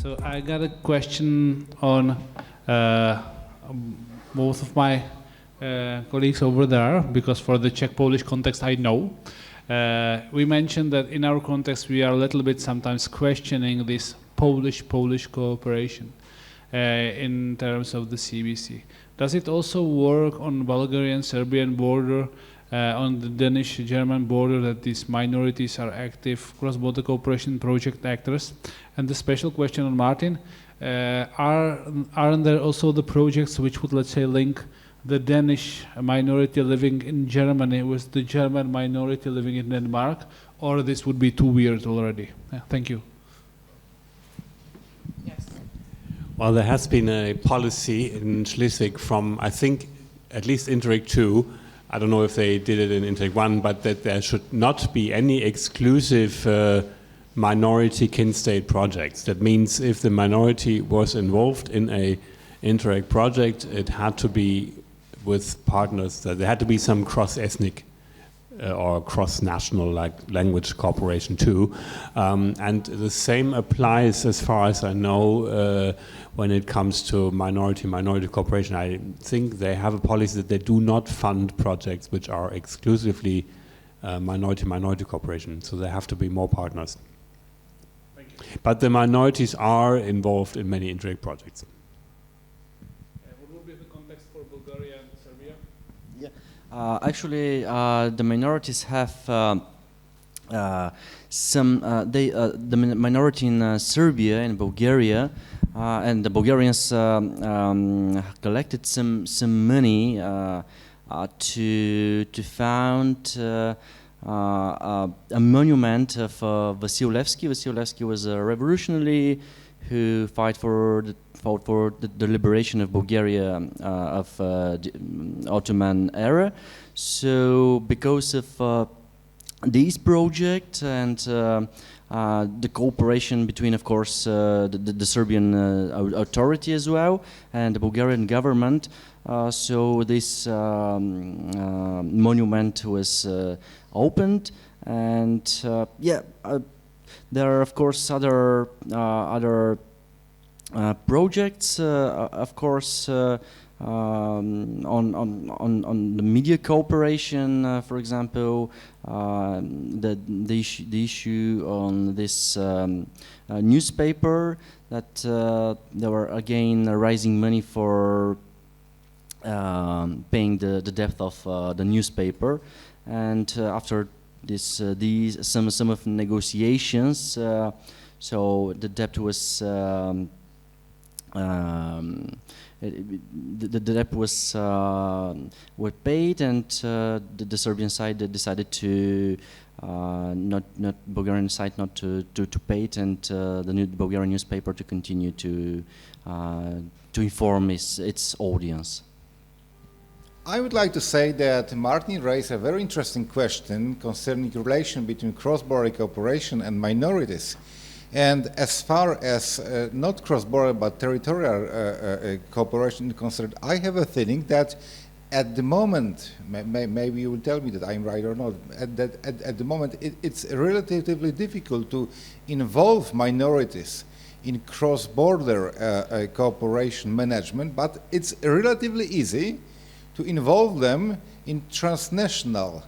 So I got a question on both of my colleagues over there, because for the Czech-Polish context I know. We mentioned that in our context we are a little bit sometimes questioning this Polish-Polish cooperation in terms of the CBC. Does it also work on Bulgarian-Serbian border, on the Danish-German border, that these minorities are active cross-border cooperation project actors? And the special question on Martin, aren't there also the projects which would, let's say, link the Danish minority living in Germany with the German minority living in Denmark, or this would be too weird already? Thank you. Yes. Well, there has been a policy in Schleswig from, I think, at least Interreg 2, I don't know if they did it in Interreg 1, but that there should not be any exclusive minority kin state projects. That means if the minority was involved in a Interreg project, it had to be with partners, that there had to be some cross-ethnic or cross-national language cooperation too. And the same applies, as far as I know, when it comes to minority cooperation. I think they have a policy that they do not fund projects which are exclusively minority cooperation, so there have to be more partners. Thank you. But the minorities are involved in many Interreg projects. What would be the context for Bulgaria and Serbia? Yeah, actually, the minorities have the minority in Serbia and Bulgaria, and the Bulgarians collected some money to found a monument of Vasilevsky. Vasilevsky was a revolutionary who fought for the liberation of Bulgaria of the Ottoman era. So because of this project and the cooperation between, of course, the Serbian authority as well and the Bulgarian government, so this monument was opened, and there are, of course, other projects, of course, on the media cooperation, for example, the issue on this newspaper, that they were again raising money for paying the debt of the newspaper, and after some of negotiations, so the debt was the debt was paid, and the Serbian side decided to Bulgarian side not to pay it, and the Bulgarian newspaper to continue to inform its audience. I would like to say that Martin raised a very interesting question concerning the relation between cross-border cooperation and minorities. And as far as not cross-border but territorial cooperation is concerned, I have a feeling that at the moment, maybe you will tell me that I'm right or not, at the moment it's relatively difficult to involve minorities in cross-border cooperation management, but it's relatively easy to involve them in transnational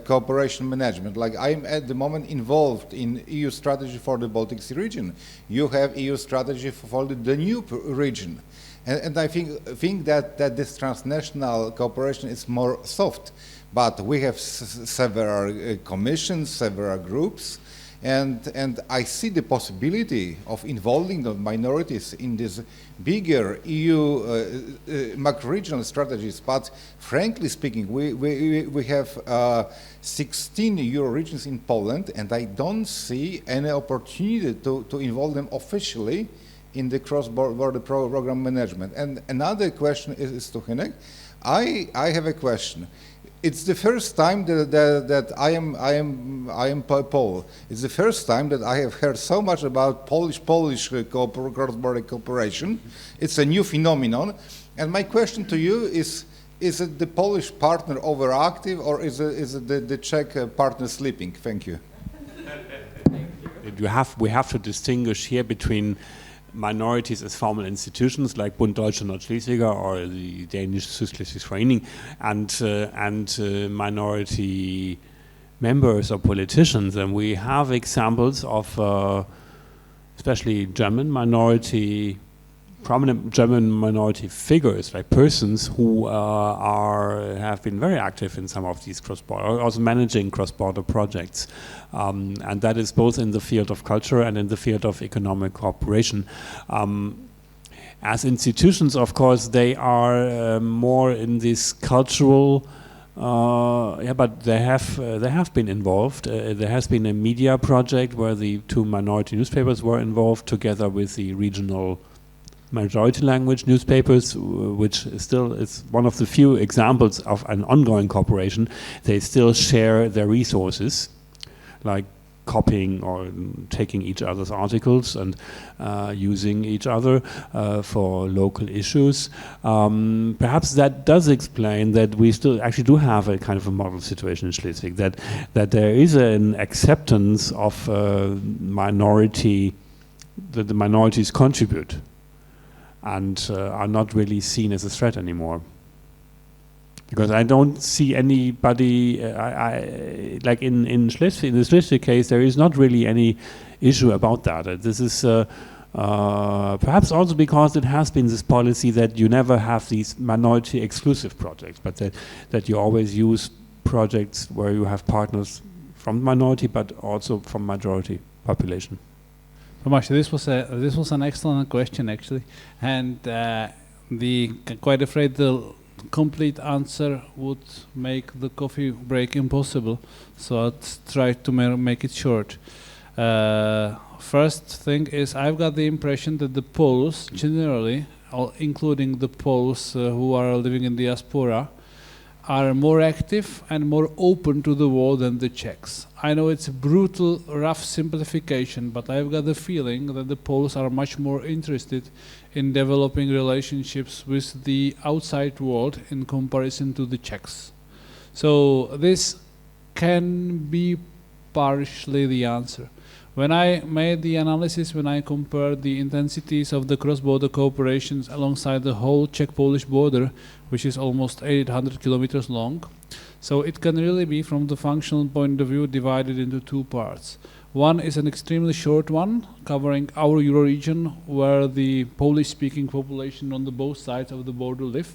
cooperation management. Like I'm at the moment involved in EU strategy for the Baltic Sea region. You have EU strategy for the Danube region. And I think that this transnational cooperation is more soft. But we have several commissions, several groups, and I see the possibility of involving the minorities in this bigger EU macro-regional strategies. But frankly speaking, we have 16 Euro regions in Poland, and I don't see any opportunity to involve them officially in the cross-border program management. And another question is to Hynek. I have a question. It's the first time that I am Pole. It's the first time that I have heard so much about Polish cross-border cooperation. It's a new phenomenon. And my question to you is it the Polish partner overactive, or is it the Czech partner sleeping? Thank you. We have to distinguish here between minorities as formal institutions like Bund Deutscher Nordschleswiger or the Danish Sydslesvig-Forening, and minority members or politicians. And we have examples of especially prominent German minority figures, like persons who have been very active in some of these cross-border, also managing cross-border projects. And that is both in the field of culture and in the field of economic cooperation. As institutions, of course, they are more in this cultural, but they have been involved. There has been a media project where the two minority newspapers were involved together with the regional majority language newspapers, which still is one of the few examples of an ongoing cooperation. They still share their resources, like copying or taking each other's articles and using each other for local issues. Perhaps that does explain that we still actually do have a kind of a model situation in Schleswig, that there is an acceptance of minority, that the minorities contribute and are not really seen as a threat anymore. Because I don't see anybody, like in Schleswig, in the Schleswig case, there is not really any issue about that. This is perhaps also because it has been this policy that you never have these minority exclusive projects, but that you always use projects where you have partners from minority, but also from majority population. Tomasz, this was an excellent question actually, and quite afraid the complete answer would make the coffee break impossible. So I'll try to make it short. First thing is, I've got the impression that the Poles generally, including the Poles who are living in diaspora, are more active and more open to the world than the Czechs. I know it's a brutal, rough simplification, but I've got the feeling that the Poles are much more interested in developing relationships with the outside world in comparison to the Czechs. So this can be partially the answer. When I made the analysis, when I compared the intensities of the cross-border cooperations alongside the whole Czech-Polish border, which is almost 800 kilometers long, so it can really be, from the functional point of view, divided into two parts. One is an extremely short one, covering our Euro-region, where the Polish-speaking population on the both sides of the border live,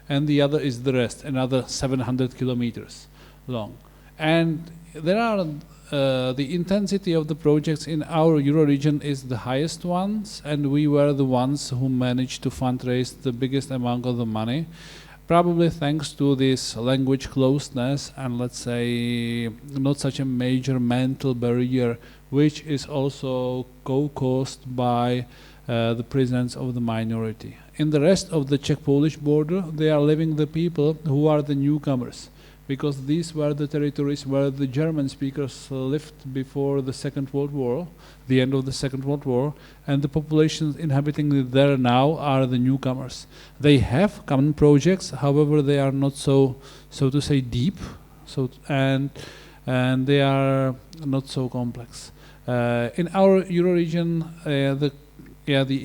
and the other is the rest, another 700 kilometers long. And there are the intensity of the projects in our Euro-region is the highest ones, and we were the ones who managed to fundraise the biggest amount of the money, probably thanks to this language closeness and, let's say, not such a major mental barrier, which is also co-caused by the presence of the minority. In the rest of the Czech-Polish border, they are living the people who are the newcomers, because these were the territories where the German speakers lived before the Second World War, the end of the Second World War, and the populations inhabiting there now are the newcomers. They have common projects, however, they are not so to say deep, and they are not so complex. In our Euro-region, the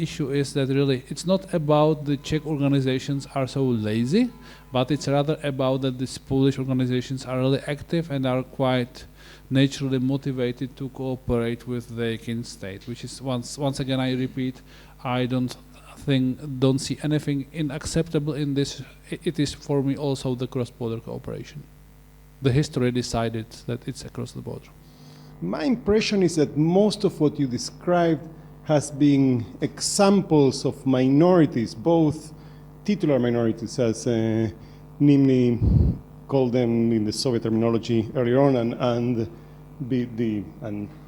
issue is that really it's not about the Czech organizations are so lazy, but it's rather about that these Polish organizations are really active and are quite naturally motivated to cooperate with the kin state, which is, once again I repeat, I don't see anything unacceptable in this. It is for me also the cross-border cooperation. The history decided that it's across the border. My impression is that most of what you described has been examples of minorities, both titular minorities, as Nimny called them in the Soviet terminology earlier on, and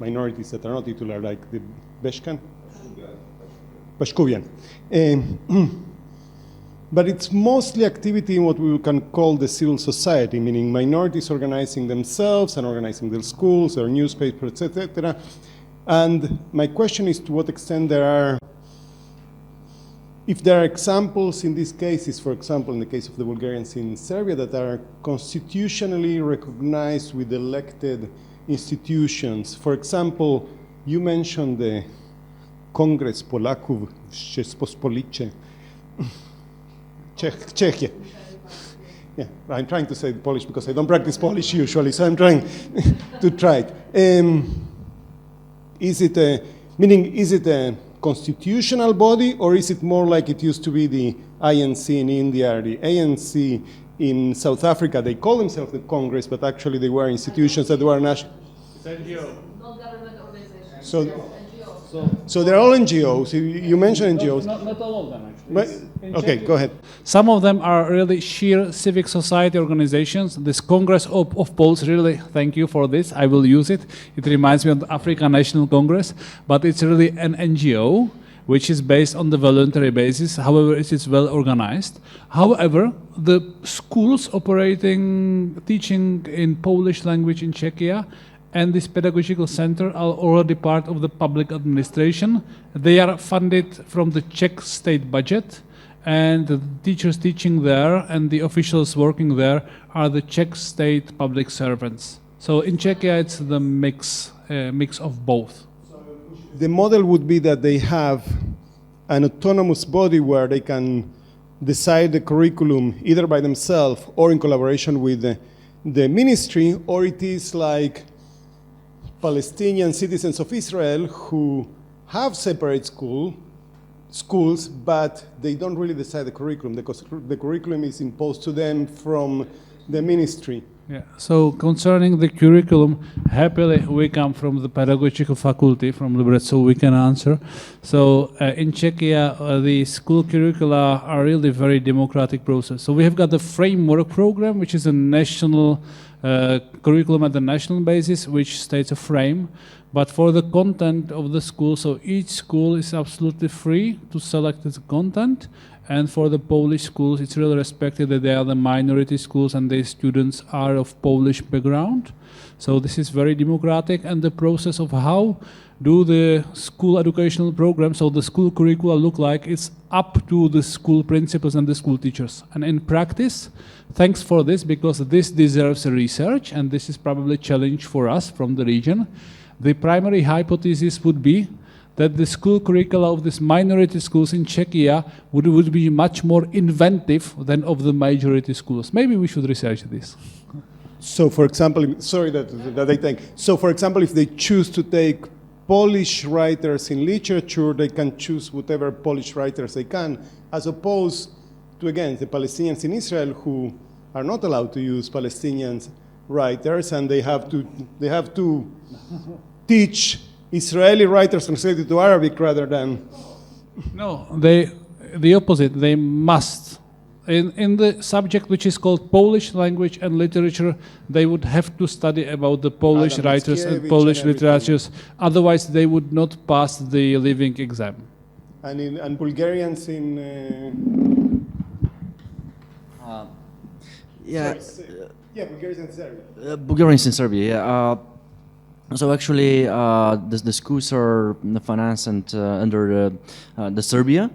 minorities that are not titular, like the Bashkuvian. But it's mostly activity in what we can call the civil society, meaning minorities organizing themselves and organizing their schools, their newspapers, etc. And my question is, to what extent if there are examples in these cases, for example, in the case of the Bulgarians in Serbia, that are constitutionally recognized with elected institutions. For example, you mentioned the Kongres Polaków Rzeczpospolitej Czechia. Yeah, I'm trying to say Polish because I don't practice Polish usually, so I'm trying to try it. Is it a constitutional body, or is it more like it used to be the INC in India, or the ANC in South Africa? They call themselves the Congress, but actually they were institutions that were national. It's NGO. Non-government organizations. So they're all NGOs. You mentioned NGOs. Not all of them, actually. But, okay, go ahead. Some of them are really sheer civic society organizations. This Congress of Poles, really, thank you for this. I will use it. It reminds me of the African National Congress, but it's really an NGO, which is based on the voluntary basis. However, it is well organized. However, the schools operating, teaching in Polish language in Czechia and this pedagogical center are already part of the public administration. They are funded from the Czech state budget, and the teachers teaching there and the officials working there are the Czech state public servants. So in Czechia, it's the mix of both. The model would be that they have an autonomous body where they can decide the curriculum either by themselves or in collaboration with the ministry, or it is like Palestinian citizens of Israel who have separate schools, but they don't really decide the curriculum because the curriculum is imposed to them from the ministry. Yeah. So concerning the curriculum, happily we come from the pedagogical faculty from Belgrade, so we can answer. So in Czechia, the school curricula are really very democratic process. So we have got the framework program, which is a national curriculum at the national basis, which states a frame. But for the content of the school, so each school is absolutely free to select its content. And for the Polish schools, it's really respected that they are the minority schools and their students are of Polish background. So this is very democratic, and the process of how do the school educational programs, so the school curricula look like, it's up to the school principals and the school teachers. And in practice, thanks for this, because this deserves research, and this is probably a challenge for us from the region. The primary hypothesis would be that the school curricula of these minority schools in Czechia would be much more inventive than of the majority schools. Maybe we should research this. So, for example, sorry that I think. So, for example, if they choose to take Polish writers in literature, they can choose whatever Polish writers they can, as opposed to, again, the Palestinians in Israel who are not allowed to use Palestinian writers, and they have to teach Israeli writers translated to Arabic rather than... No, the opposite. They must. In the subject which is called Polish language and literature, they would have to study about the Polish Adam writers and Mickiewicz Polish and everything. literatures. Otherwise, they would not pass the living exam. And Bulgarians in... Bulgarians in Serbia. Bulgarians in Serbia, yeah. So actually, the schools are financed and under the Serbian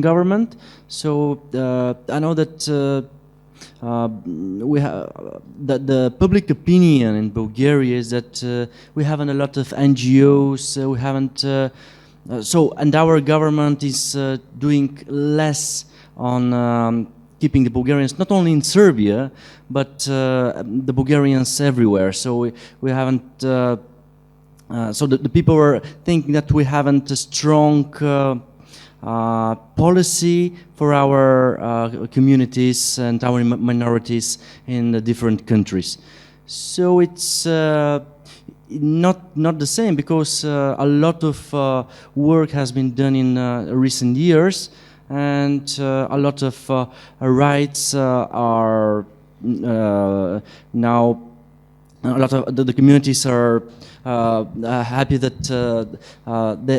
government. So I know that we have the public opinion in Bulgaria is that we haven't a lot of NGOs. We haven't. And our government is doing less on keeping the Bulgarians not only in Serbia, but the Bulgarians everywhere. So we haven't. So the people are thinking that we haven't a strong policy for our communities and our minorities in the different countries. So it's not the same, because a lot of work has been done in recent years, and a lot of rights are now. A lot of the communities are happy that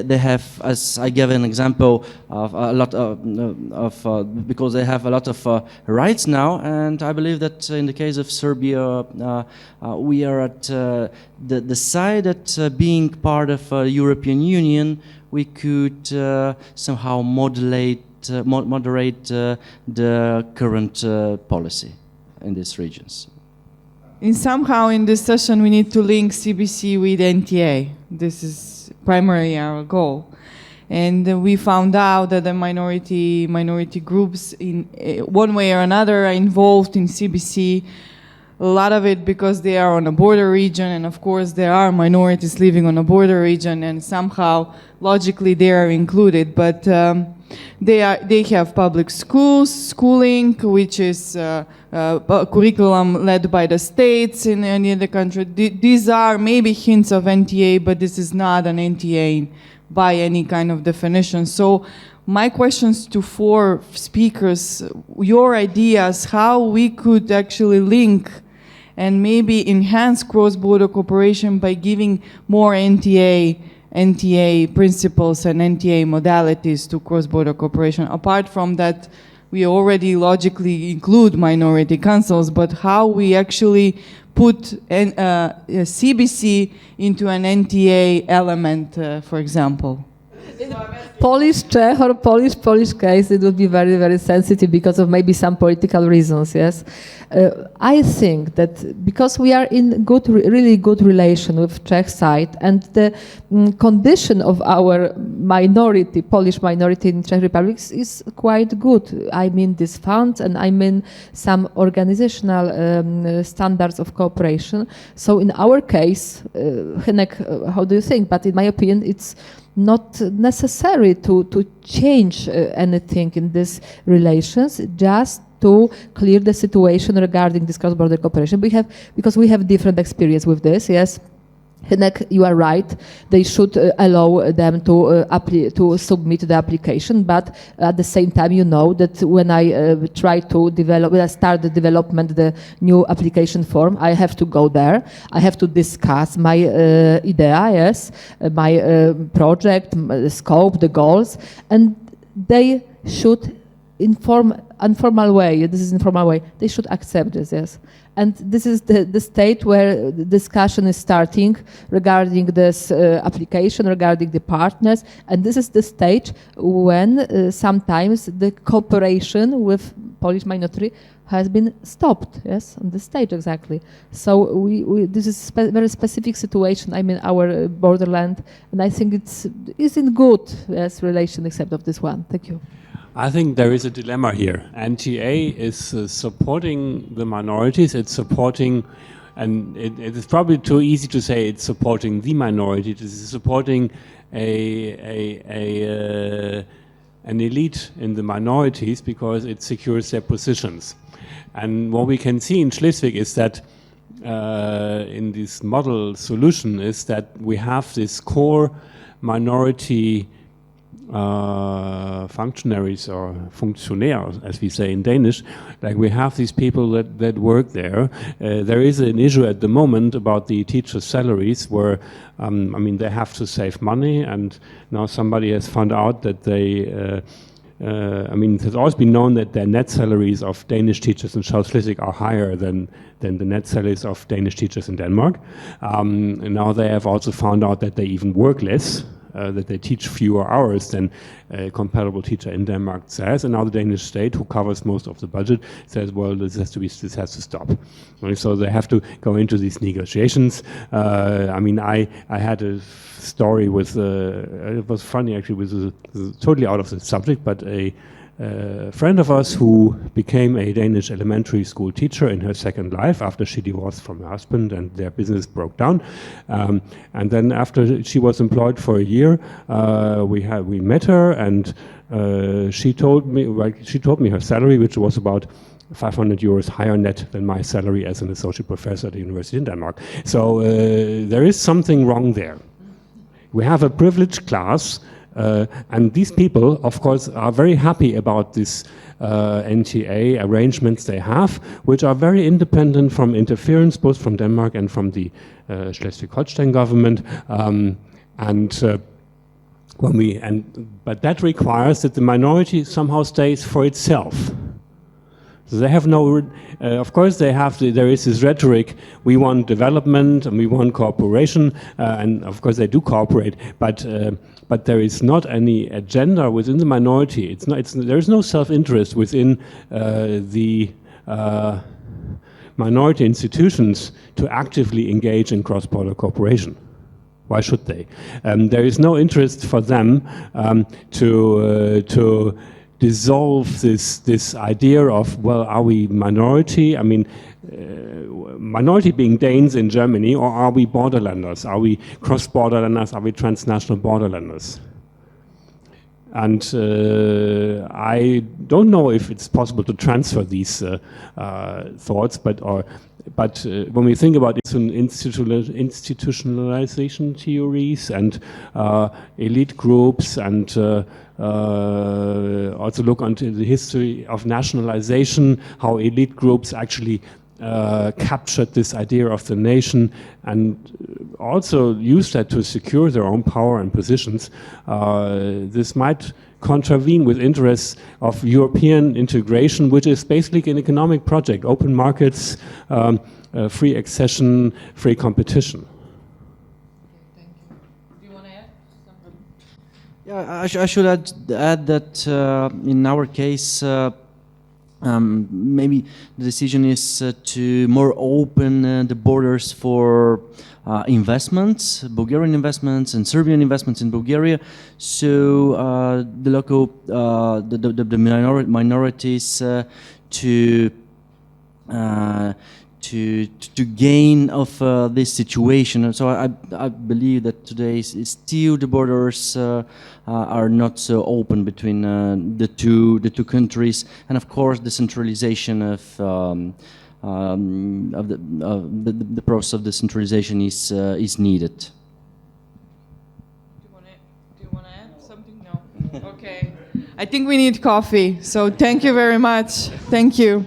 they have, as I gave an example, of a lot of because they have a lot of rights now, and I believe that in the case of Serbia, we are at the side that being part of European Union, we could somehow moderate the current policy in these regions. Somehow in this session we need to link CBC with NTA. This is primarily our goal. And we found out that the minority groups in one way or another are involved in CBC. A lot of it because they are on a border region, and of course there are minorities living on a border region, and somehow logically they are included. But they have public schooling, which is a curriculum led by the states in the country. These are maybe hints of NTA, but this is not an NTA by any kind of definition. So my questions to four speakers, your ideas, how we could actually link and maybe enhance cross-border cooperation by giving more NTA principles and NTA modalities to cross-border cooperation. Apart from that, we already logically include minority councils, but how we actually put CBC into an NTA element, for example. Polish Czech or Polish case, it would be very, very sensitive because of maybe some political reasons, yes. I think that because we are in really good relation with Czech side, and the condition of our minority, Polish minority in Czech Republic is quite good. I mean this fund, and I mean some organizational standards of cooperation. So in our case, Hynek, how do you think? But in my opinion, it's not necessary to change anything in these relations, just to clear the situation regarding this cross-border cooperation. Because we have different experience with this, yes. Hynek, you are right. They should allow them to submit the application, but at the same time, you know that when I start the development, the new application form, I have to go there. I have to discuss my idea, yes, my project, the scope, the goals, and they should informal way. This is informal way. They should accept this, yes. And this is the state where the discussion is starting regarding this application, regarding the partners. And this is the stage when sometimes the cooperation with Polish minority has been stopped, yes, on this stage exactly. So this is very specific situation, I mean, our borderland, and I think it's in good, yes, relation except of this one. Thank you. I think there is a dilemma here. NTA is supporting the minorities. It's supporting, and it is probably too easy to say it's supporting the minority. It is supporting an elite in the minorities because it secures their positions. And what we can see in Schleswig is that in this model solution is that we have this core minority functionaries or Funktionär, as we say in Danish, like we have these people that work there. There is an issue at the moment about the teachers' salaries where, I mean, they have to save money, and now somebody has found out that they, I mean, it has always been known that the net salaries of Danish teachers in South Schleswig are higher than the net salaries of Danish teachers in Denmark. And now they have also found out that they even work less. That they teach fewer hours than a comparable teacher in Denmark says, and now the Danish state, who covers most of the budget, says, well, this has to stop. So they have to go into these negotiations. I mean, I had a story with, it was funny actually, with totally out of the subject, but a friend of us who became a Danish elementary school teacher in her second life after she divorced from her husband and their business broke down. And then after she was employed for a year, we met her, and she told me her salary, which was about 500 euros higher net than my salary as an associate professor at the university in Denmark. So there is something wrong there. We have a privileged class. And these people, of course, are very happy about this NTA arrangements they have, which are very independent from interference, both from Denmark and from the Schleswig-Holstein government. But that requires that the minority somehow stays for itself. So they have no, of course they have, there is this rhetoric, we want development and we want cooperation, and of course they do cooperate, but there is not any agenda within the minority. There is no self-interest within the minority institutions to actively engage in cross-border cooperation. Why should they? There is no interest for them to dissolve this idea of, well, are we minority? I mean, minority being Danes in Germany, or are we borderlanders? Are we cross-borderlanders? Are we transnational borderlanders? And I don't know if it's possible to transfer these thoughts, but when we think about institutionalization theories and elite groups, and also look into the history of nationalization, how elite groups actually captured this idea of the nation and also used that to secure their own power and positions, this might contravene with interests of European integration, which is basically an economic project: open markets, free accession, free competition. Thank you. Do you want to add something? Yeah, I should add that in our case, maybe the decision is to more open the borders for investments, Bulgarian investments and Serbian investments in Bulgaria. So the local, the minorities to gain of this situation. And so I believe that today is still the borders are not so open between the two countries, and of course the centralization of the process of decentralization is needed. Do you want to add something? No. Okay. I think we need coffee. So thank you very much. Thank you.